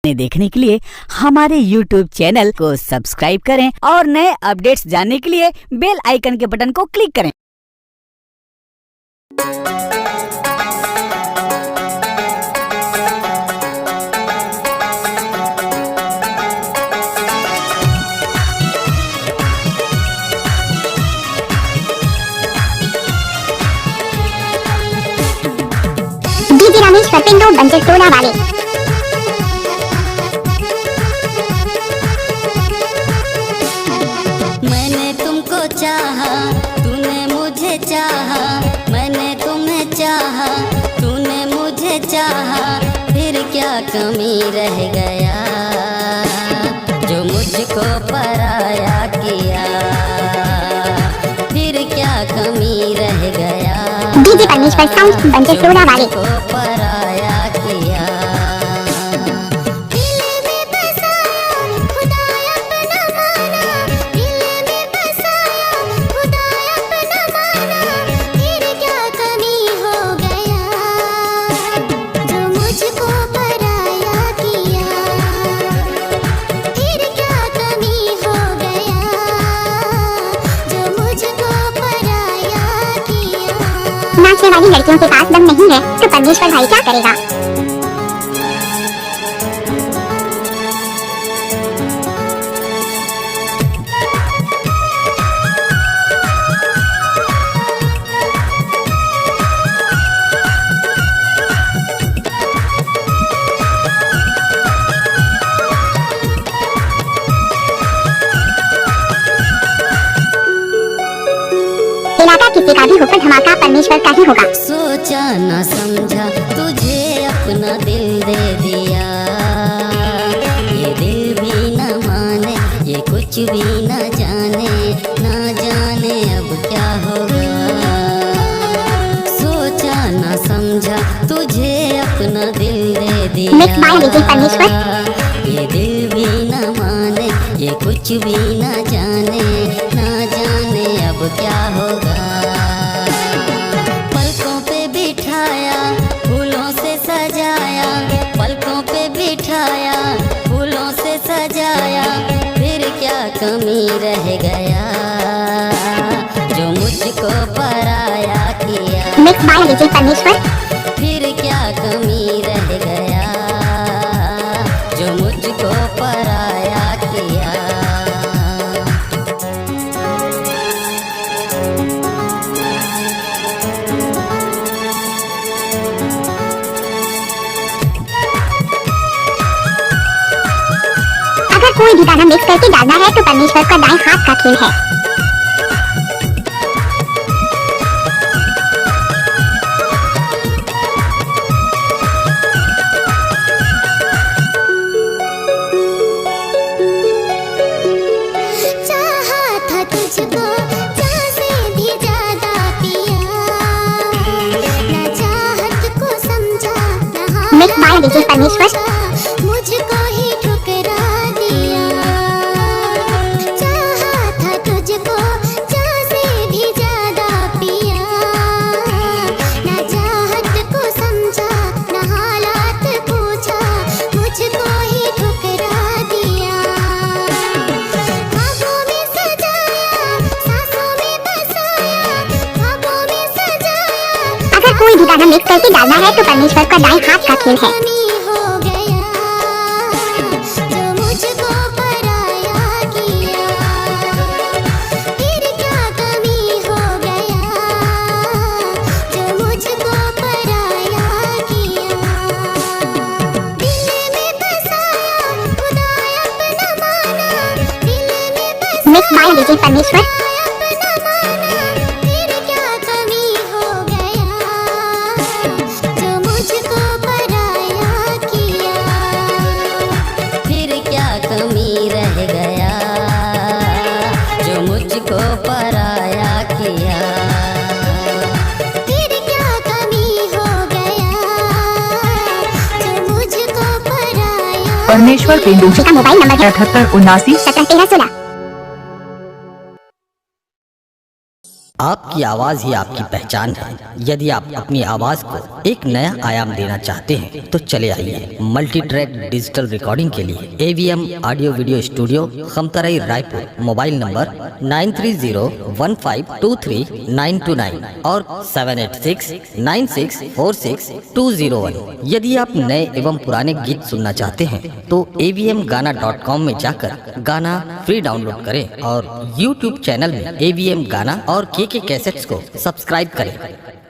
देखने के लिए हमारे YouTube चैनल को सब्सक्राइब करें और नए अपडेट्स जानने के लिए बेल आइकन के बटन को क्लिक करें। डीजे रामेश्वर पिंडो बंजर टोला वाले। मैंने तुमको चाहा, तूने मुझे चाहा, मैंने तुम्हें चाहा, तूने मुझे चाहा, फिर क्या कमी रह गया जो मुझको पराया किया, फिर क्या कमी रह गया डीजे परमेश्वर साउंड बंजर टोला वाले। पराया किया। नाचने वाली लड़कियों के पास दम नहीं है तो परमेश्वर भाई क्या करेगा। इलाका किसी का भी होकर धमाका परमेश्वर का ही होगा। सोचा न समझा तुझे अपना दिल दे दिया, ये दिल भी न माने, ये कुछ भी न जाने, न जाने अब क्या होगा। सोचा न समझा तुझे अपना दिल दे दिया, मिक्स बाय डीजे परमेश्वर। ये दिल भी न माने, ये कुछ भी न जाने, न जाने अब क्या होगा। पलकों पे बिठाया फूलों से सजाया, पलकों पे बिठाया फूलों से सजाया, फिर क्या कमी रह गया जो मुझको पराया किया, मिक्स बाय डीजे परमेश्वर। फिर क्या कमी रह गया जो मुझको पराया किया। अगर कोई भी गाना मिक्स करके डालना है तो परमेश्वर का दाएं हाथ का खेल है। मिक्स बाय डीजे परमेश्वर। मुझको ही ठुकरा दिया, चाहा था तुझको चाह से भी ज्यादा पिया, ना चाहत को समझा, ना हालात पूछा, मुझको ही ठुकरा दिया। ख्वाबों में सजाया, सांसों में बसाया, ख्वाबों में सजाया। अगर कोई भी गाना मिक्स करके डालना है तो परमेश्वर का दाएं हाथ का खेल है। मिक्स बाय डीजे परमेश्वर। फिर क्या कमी रह गया जो मुझको पराया किया, फिर क्या कमी हो गया जो मुझको पराया। परमेश्वर पिंडू का मोबाइल नंबर है 78 79 17 13 16। आपकी आवाज ही आपकी पहचान है। यदि आप अपनी आवाज को एक नया आयाम देना चाहते हैं तो चले आइए मल्टी ट्रैक डिजिटल रिकॉर्डिंग के लिए AVM audio video studio, Khamtarai, Raipur. Mobile number 9301523929 और 7869646201। यदि आप नए एवं पुराने गीत सुनना चाहते हैं तो avmgana.com में जाकर गाना फ्री डाउनलोड करें और YouTube चैनल में AVM गाना और KK कैसेट्स को सब्सक्राइब करें।